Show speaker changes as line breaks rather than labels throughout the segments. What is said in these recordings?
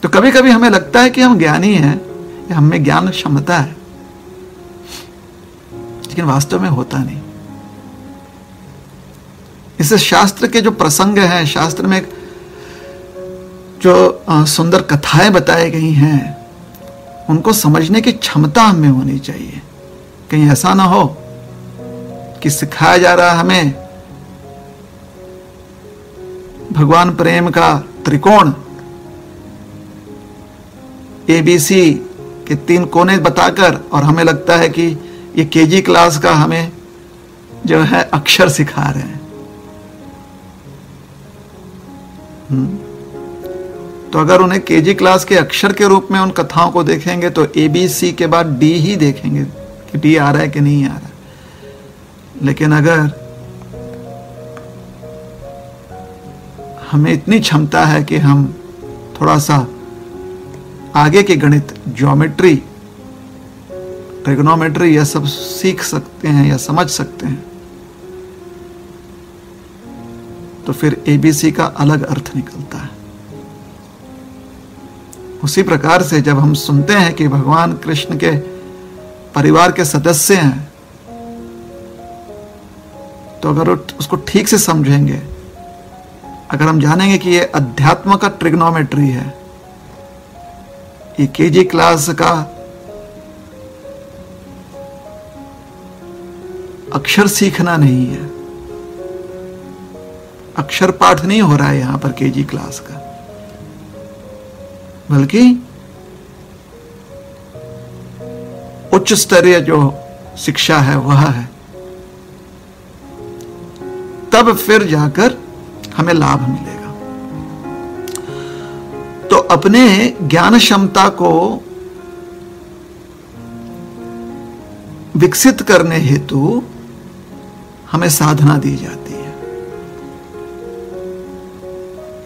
तो कभी कभी हमें लगता है कि हम ज्ञानी हैं या हम में ज्ञान क्षमता है, लेकिन वास्तव में होता नहीं। इसे शास्त्र के जो प्रसंग हैं, शास्त्र में जो सुंदर कथाएं बताई गई हैं, उनको समझने की क्षमता हमें होनी चाहिए। कहीं ऐसा ना हो कि सिखाया जा रहा है हमें भगवान प्रेम का त्रिकोण, ABC के 3 कोने बताकर, और हमें लगता है कि ये KG क्लास का हमें जो है अक्षर सिखा रहे हैं। तो अगर उन्हें KG क्लास के अक्षर के रूप में उन कथाओं को देखेंगे तो ABC के बाद D ही देखेंगे कि D आ रहा है कि नहीं आ रहा। लेकिन अगर हमें इतनी क्षमता है कि हम थोड़ा सा आगे के गणित, ज्योमेट्री, ट्रिग्नोमेट्री, यह सब सीख सकते हैं या समझ सकते हैं, तो फिर ABC का अलग अर्थ निकलता है। उसी प्रकार से जब हम सुनते हैं कि भगवान कृष्ण के परिवार के सदस्य हैं, तो अगर उसको ठीक से समझेंगे, अगर हम जानेंगे कि ये अध्यात्म का ट्रिग्नोमेट्री है, ये KG क्लास का अक्षर सीखना नहीं है, अक्षर पाठ नहीं हो रहा है यहां पर KG क्लास का, बल्कि उच्च स्तरीय जो शिक्षा है वह है, तब फिर जाकर हमें लाभ मिलेगा। तो अपने ज्ञान क्षमता को विकसित करने हेतु हमें साधना दी जाती है,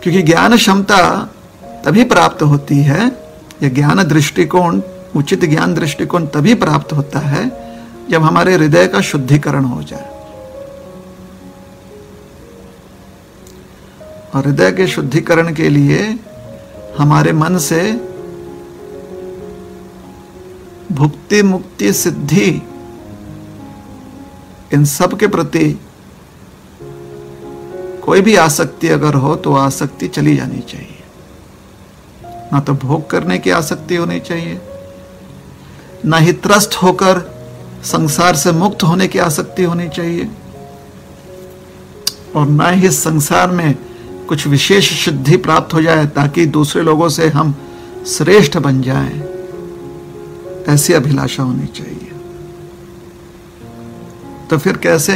क्योंकि ज्ञान क्षमता तभी प्राप्त होती है, यह ज्ञान दृष्टिकोण, उचित ज्ञान दृष्टिकोण तभी प्राप्त होता है जब हमारे हृदय का शुद्धिकरण हो जाए। और हृदय के शुद्धिकरण के लिए हमारे मन से भुक्ति, मुक्ति, सिद्धि, इन सब के प्रति कोई भी आसक्ति अगर हो तो आसक्ति चली जानी चाहिए। ना तो भोग करने की आसक्ति होनी चाहिए, ना ही त्रस्त होकर संसार से मुक्त होने की आसक्ति होनी चाहिए, और ना ही संसार में कुछ विशेष सिद्धि प्राप्त हो जाए ताकि दूसरे लोगों से हम श्रेष्ठ बन जाएं, ऐसी अभिलाषा होनी चाहिए। तो फिर कैसे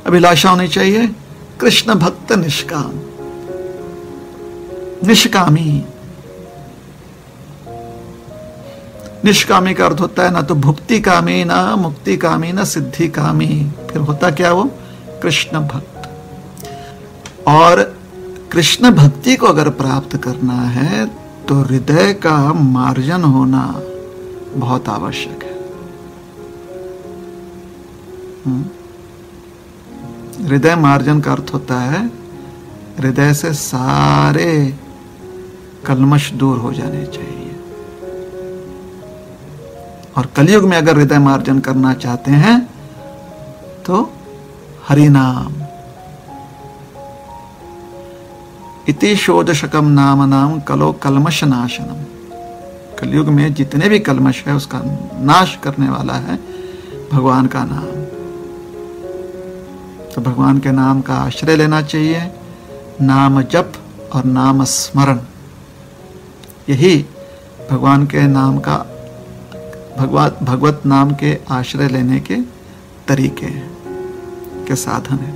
अभिलाषा होनी चाहिए? कृष्ण भक्त निष्काम, निष्कामी। निष्कामी का अर्थ होता है ना तो भुक्ति कामी, ना मुक्ति कामी, ना सिद्धि कामी, फिर होता क्या वो? कृष्ण भक्त। और कृष्ण भक्ति को अगर प्राप्त करना है तो हृदय का मार्जन होना बहुत आवश्यक है। हृदय मार्जन का अर्थ होता है हृदय से सारे कल्मश दूर हो जाने चाहिए। और कलयुग में अगर हृदय मार्जन करना चाहते हैं तो हरि नाम, इति षोडशकम नाम नाम कलो कल्मश नाशनम। कलयुग में जितने भी कल्मश है उसका नाश करने वाला है भगवान का नाम। तो भगवान के नाम का आश्रय लेना चाहिए, नाम जप और नाम स्मरण, यही भगवान के नाम का, भगवत नाम के आश्रय लेने के तरीके हैं, के साधन है।